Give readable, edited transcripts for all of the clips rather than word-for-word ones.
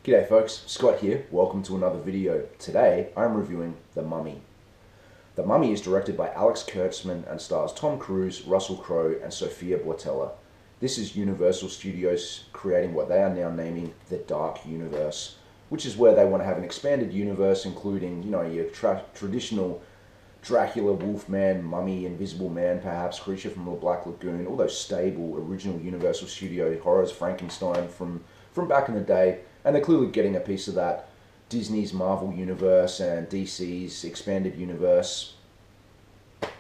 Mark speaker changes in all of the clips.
Speaker 1: G'day folks, Scott here. Welcome to another video. Today I'm reviewing The Mummy. The Mummy is directed by Alex Kurtzman and stars Tom Cruise, Russell Crowe and Sofia Boutella. This is Universal Studios creating what they are now naming the Dark Universe, which is where they want to have an expanded universe including, your traditional Dracula, Wolfman, Mummy, Invisible Man perhaps, Creature from the Black Lagoon, all those stable original Universal Studio horrors, Frankenstein from back in the day. And they're clearly getting a piece of that Disney's Marvel Universe and DC's expanded universe,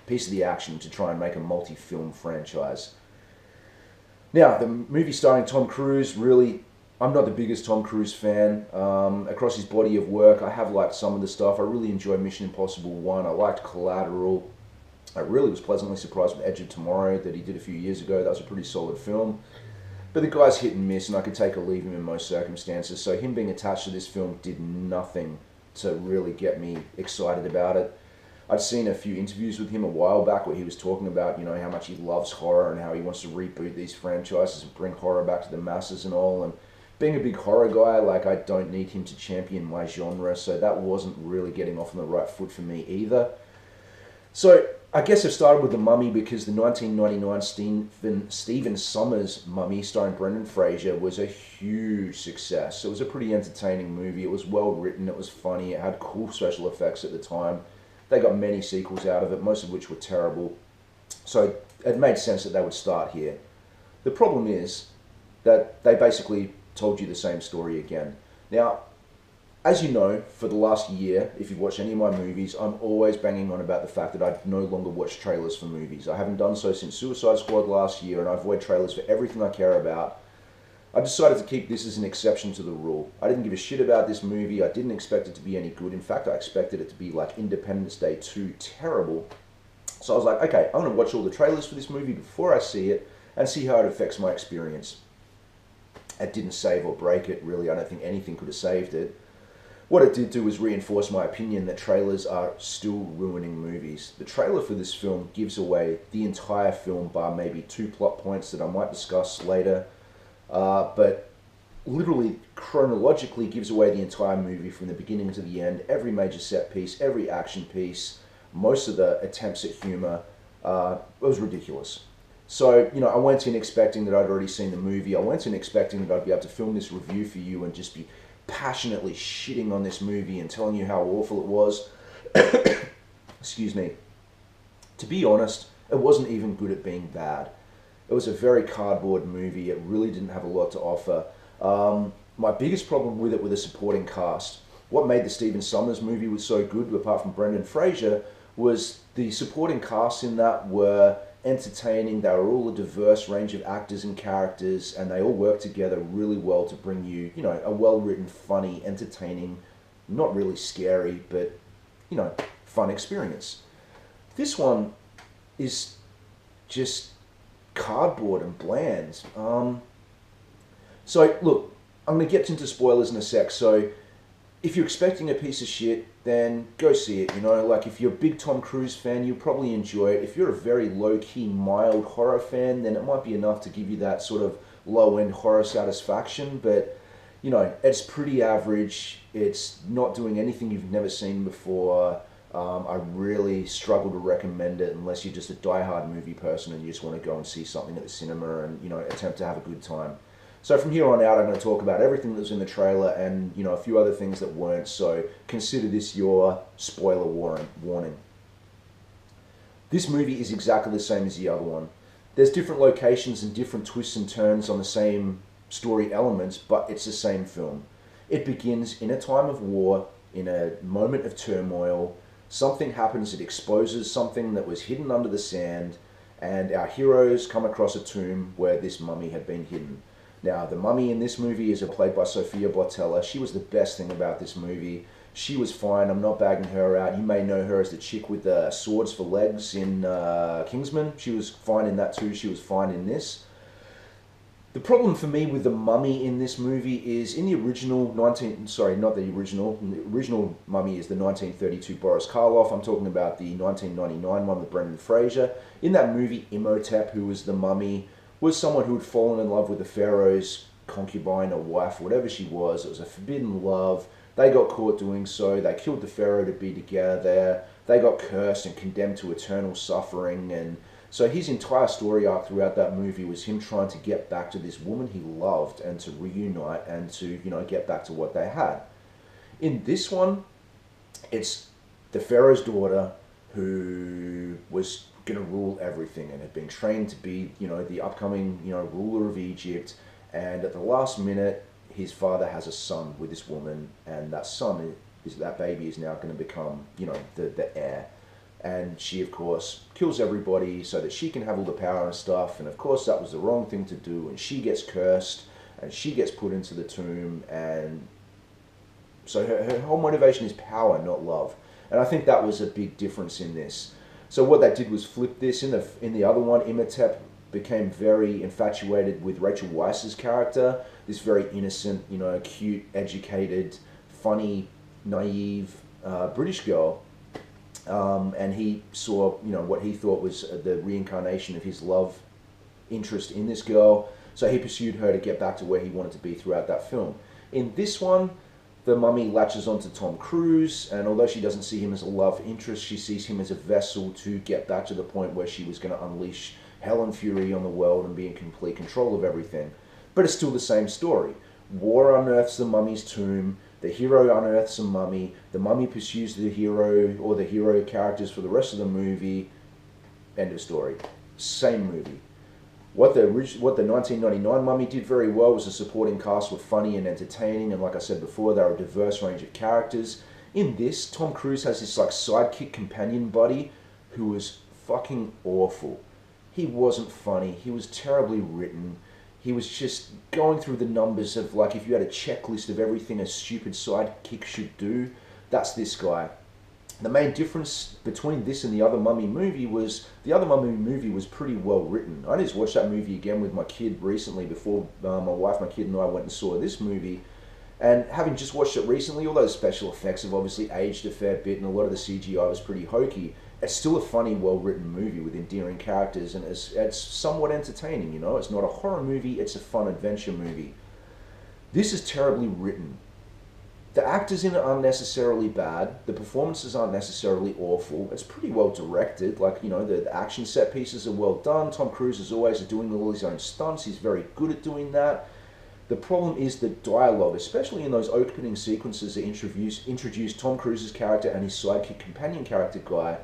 Speaker 1: piece of the action to try and make a multi-film franchise. Now, the movie starring Tom Cruise, really, I'm not the biggest Tom Cruise fan. Across his body of work, I have liked some of the stuff. I really enjoyed Mission Impossible 1. I liked Collateral. I really was pleasantly surprised with Edge of Tomorrow that he did a few years ago. That was a pretty solid film. But the guy's hit and miss, and I could take or leave him in most circumstances. So him being attached to this film did nothing to really get me excited about it. I'd seen a few interviews with him a while back where he was talking about, how much he loves horror and how he wants to reboot these franchises and bring horror back to the masses and all. And being a big horror guy, I don't need him to champion my genre, so that wasn't really getting off on the right foot for me either. So I guess I've started with The Mummy because the 1999 Stephen Sommers Mummy starring Brendan Fraser was a huge success. It was a pretty entertaining movie. It was well written, it was funny, it had cool special effects at the time. They got many sequels out of it, most of which were terrible. So it made sense that they would start here. The problem is that they basically told you the same story again. Now, as you know, for the last year, if you've watched any of my movies, I'm always banging on about the fact that I no longer watch trailers for movies. I haven't done so since Suicide Squad last year, and I avoid trailers for everything I care about. I decided to keep this as an exception to the rule. I didn't give a shit about this movie. I didn't expect it to be any good. In fact, I expected it to be like Independence Day 2 terrible. So I was like, okay, I'm going to watch all the trailers for this movie before I see it and see how it affects my experience. It didn't save or break it, really. I don't think anything could have saved it. What it did do was reinforce my opinion that trailers are still ruining movies. The trailer for this film gives away the entire film bar maybe 2 plot points that I might discuss later, but literally chronologically gives away the entire movie from the beginning to the end. Every major set piece, every action piece, most of the attempts at humor, it was ridiculous. So, I went in expecting that I'd already seen the movie. I went in expecting that I'd be able to film this review for you and just be passionately shitting on this movie and telling you how awful it was. Excuse me. To be honest, it wasn't even good at being bad. It was a very cardboard movie. It really didn't have a lot to offer. My biggest problem with it were the supporting cast. What made the Stephen Sommers movie was so good, apart from Brendan Fraser, was the supporting cast in that were entertaining. They were all a diverse range of actors and characters, and they all worked together really well to bring you, a well-written, funny, entertaining, not really scary, but, fun experience. This one is just cardboard and bland. So, look, I'm going to get into spoilers in a sec, so if you're expecting a piece of shit, then go see it, if you're a big Tom Cruise fan, you'll probably enjoy it. If you're a very low-key, mild horror fan, then it might be enough to give you that sort of low-end horror satisfaction, but, it's pretty average. It's not doing anything you've never seen before. I really struggle to recommend it unless you're just a die-hard movie person and you just want to go and see something at the cinema and, attempt to have a good time. So from here on out, I'm going to talk about everything that was in the trailer and, a few other things that weren't, so consider this your spoiler warning. This movie is exactly the same as the other one. There's different locations and different twists and turns on the same story elements, but it's the same film. It begins in a time of war, in a moment of turmoil. Something happens that exposes something that was hidden under the sand, and our heroes come across a tomb where this mummy had been hidden. Now, the mummy in this movie is played by Sofia Boutella. She was the best thing about this movie. She was fine. I'm not bagging her out. You may know her as the chick with the swords for legs in Kingsman. She was fine in that too. She was fine in this. The problem for me with the mummy in this movie is in the original the original mummy is the 1932 Boris Karloff. I'm talking about the 1999 one with Brendan Fraser. In that movie, Imhotep, who was the mummy, was someone who had fallen in love with the pharaoh's concubine or wife, whatever she was. It was a forbidden love. They got caught doing so. They killed the pharaoh to be together. They got cursed and condemned to eternal suffering. And so his entire story arc throughout that movie was him trying to get back to this woman he loved and to reunite and to, get back to what they had. In this one, it's the pharaoh's daughter who was going to rule everything and had been trained to be, the upcoming, ruler of Egypt. And at the last minute, his father has a son with this woman, and that baby is now going to become, the heir. And she, of course, kills everybody so that she can have all the power and stuff. And of course, that was the wrong thing to do. And she gets cursed, and she gets put into the tomb. And so her whole motivation is power, not love. And I think that was a big difference in this. So what they did was flip this. In the other one, Imhotep became very infatuated with Rachel Weisz's character, this very innocent, cute, educated, funny, naive British girl. And he saw, what he thought was the reincarnation of his love interest in this girl. So he pursued her to get back to where he wanted to be throughout that film. In this one, the mummy latches onto Tom Cruise, and although she doesn't see him as a love interest, she sees him as a vessel to get back to the point where she was going to unleash hell and fury on the world and be in complete control of everything. But it's still the same story. War unearths the mummy's tomb. The hero unearths a mummy. The mummy pursues the hero or the hero characters for the rest of the movie. End of story. Same movie. What the 1999 Mummy did very well was the supporting cast were funny and entertaining, and like I said before, they were a diverse range of characters. In this, Tom Cruise has this sidekick companion buddy who was fucking awful. He wasn't funny. He was terribly written. He was just going through the numbers of, like, if you had a checklist of everything a stupid sidekick should do, that's this guy. The main difference between this and the other Mummy movie was the other Mummy movie was pretty well written. I just watched that movie again with my kid recently before my wife, my kid and I went and saw this movie. And having just watched it recently, although the special effects have obviously aged a fair bit and a lot of the CGI was pretty hokey, it's still a funny, well-written movie with endearing characters, and it's somewhat entertaining, It's not a horror movie, it's a fun adventure movie. This is terribly written. The actors in it aren't necessarily bad. The performances aren't necessarily awful. It's pretty well directed. Like, the action set pieces are well done. Tom Cruise is always doing all his own stunts. He's very good at doing that. The problem is the dialogue, especially in those opening sequences that introduce Tom Cruise's character and his sidekick companion character guy.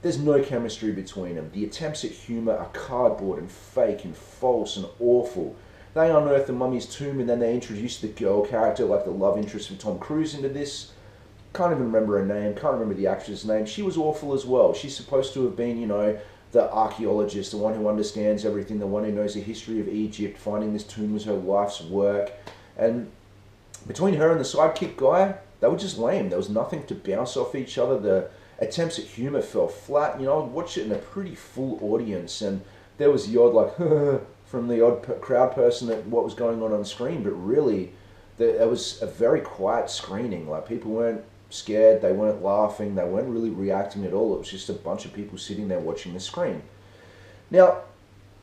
Speaker 1: There's no chemistry between them. The attempts at humor are cardboard and fake and false and awful. They unearth the mummy's tomb, and then they introduce the girl character, like the love interest of Tom Cruise, into this. Can't even remember her name, can't remember the actress' name. She was awful as well. She's supposed to have been, the archaeologist, the one who understands everything, the one who knows the history of Egypt. Finding this tomb was her life's work. And between her and the sidekick guy, they were just lame. There was nothing to bounce off each other. The attempts at humor fell flat. I watched it in a pretty full audience, and there was the odd, like, from the odd crowd person at what was going on screen, but really, it was a very quiet screening. Like, people weren't scared, they weren't laughing, they weren't really reacting at all. It was just a bunch of people sitting there watching the screen. Now,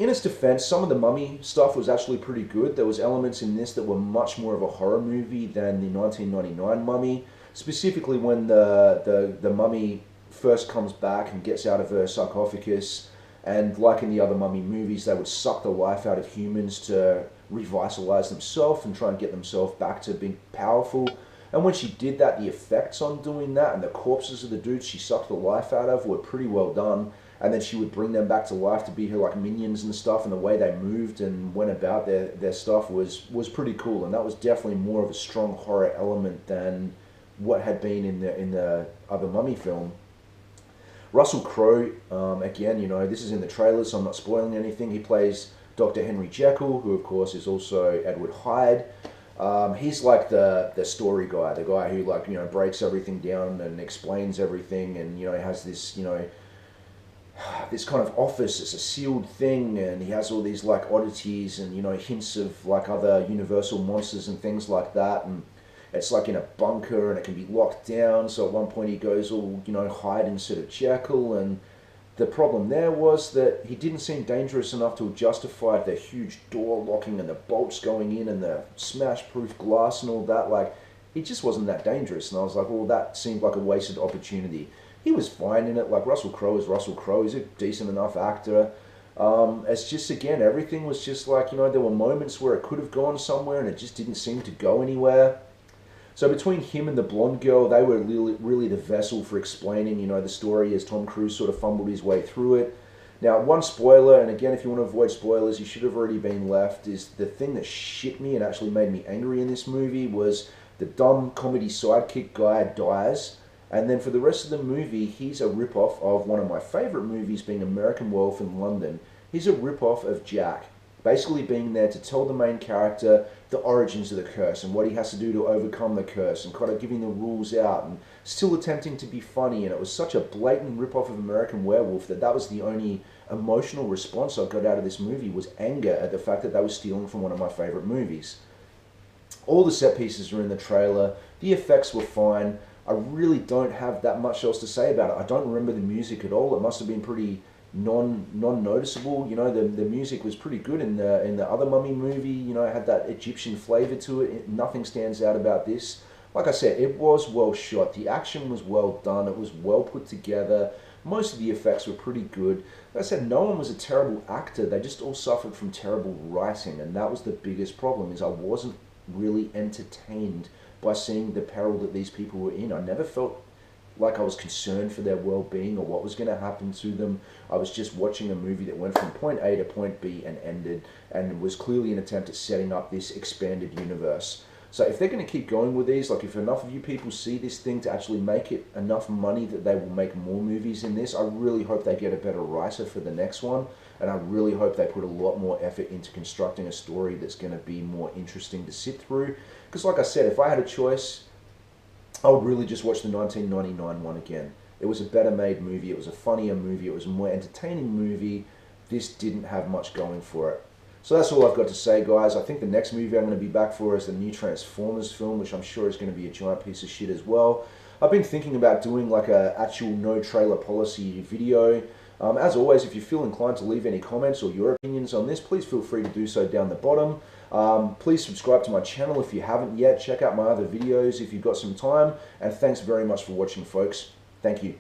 Speaker 1: in its defense, some of the Mummy stuff was actually pretty good. There was elements in this that were much more of a horror movie than the 1999 Mummy. Specifically when the Mummy first comes back and gets out of her sarcophagus, and like in the other Mummy movies, they would suck the life out of humans to revitalize themselves and try and get themselves back to being powerful. And when she did that, the effects on doing that and the corpses of the dudes she sucked the life out of were pretty well done. And then she would bring them back to life to be her, like, minions and stuff, and the way they moved and went about their stuff was pretty cool. And that was definitely more of a strong horror element than what had been in the other Mummy film. Russell Crowe, again, this is in the trailer, so I'm not spoiling anything. He plays Dr. Henry Jekyll, who of course is also Edward Hyde. He's like the story guy, the guy who, like, breaks everything down and explains everything, and has this this kind of office. It's a sealed thing, and he has all these, like, oddities and hints of, like, other universal monsters and things like that. And it's like in a bunker, and it can be locked down. So at one point he goes all Hyde instead of Jekyll, and The problem there was that he didn't seem dangerous enough to have justified the huge door locking and the bolts going in and the smash-proof glass and all that. Like, he just wasn't that dangerous. And I was like, well, that seemed like a wasted opportunity. He was fine in it. Like, Russell Crowe is Russell Crowe. He's a decent enough actor. It's just, again, everything was just like, there were moments where it could have gone somewhere and it just didn't seem to go anywhere. So between him and the blonde girl, they were really the vessel for explaining, the story as Tom Cruise sort of fumbled his way through it. Now, one spoiler, and again, if you want to avoid spoilers, you should have already been left, is the thing that shit me and actually made me angry in this movie was the dumb comedy sidekick guy dies. And then for the rest of the movie, he's a ripoff of one of my favorite movies, being American Werewolf in London. He's a ripoff of Jack, basically being there to tell the main character the origins of the curse and what he has to do to overcome the curse and kind of giving the rules out and still attempting to be funny. And it was such a blatant ripoff of American Werewolf that was the only emotional response I got out of this movie, was anger at the fact that they were stealing from one of my favorite movies. All the set pieces are in the trailer. The effects were fine. I really don't have that much else to say about it. I don't remember the music at all. It must have been pretty non-noticeable. The music was pretty good in the other Mummy movie. It had that Egyptian flavor to it. Nothing stands out about this. Like I said, it was well shot. The action was well done. It was well put together. Most of the effects were pretty good. Like I said, no one was a terrible actor. They just all suffered from terrible writing, and that was the biggest problem, is I wasn't really entertained by seeing the peril that these people were in. I never felt like I was concerned for their well-being or what was going to happen to them. I was just watching a movie that went from point A to point B and ended, and was clearly an attempt at setting up this expanded universe. So if they're going to keep going with these, like if enough of you people see this thing to actually make it enough money that they will make more movies in this, I really hope they get a better writer for the next one, and I really hope they put a lot more effort into constructing a story that's going to be more interesting to sit through. Because like I said, if I had a choice, I would really just watch the 1999 one again. It was a better made movie, it was a funnier movie, it was a more entertaining movie. This didn't have much going for it. So that's all I've got to say, guys. I think the next movie I'm going to be back for is the new Transformers film, which I'm sure is going to be a giant piece of shit as well. I've been thinking about doing like a actual no trailer policy video. As always, if you feel inclined to leave any comments or your opinions on this, please feel free to do so down the bottom. Please subscribe to my channel if you haven't yet. Check out my other videos if you've got some time. And thanks very much for watching, folks. Thank you.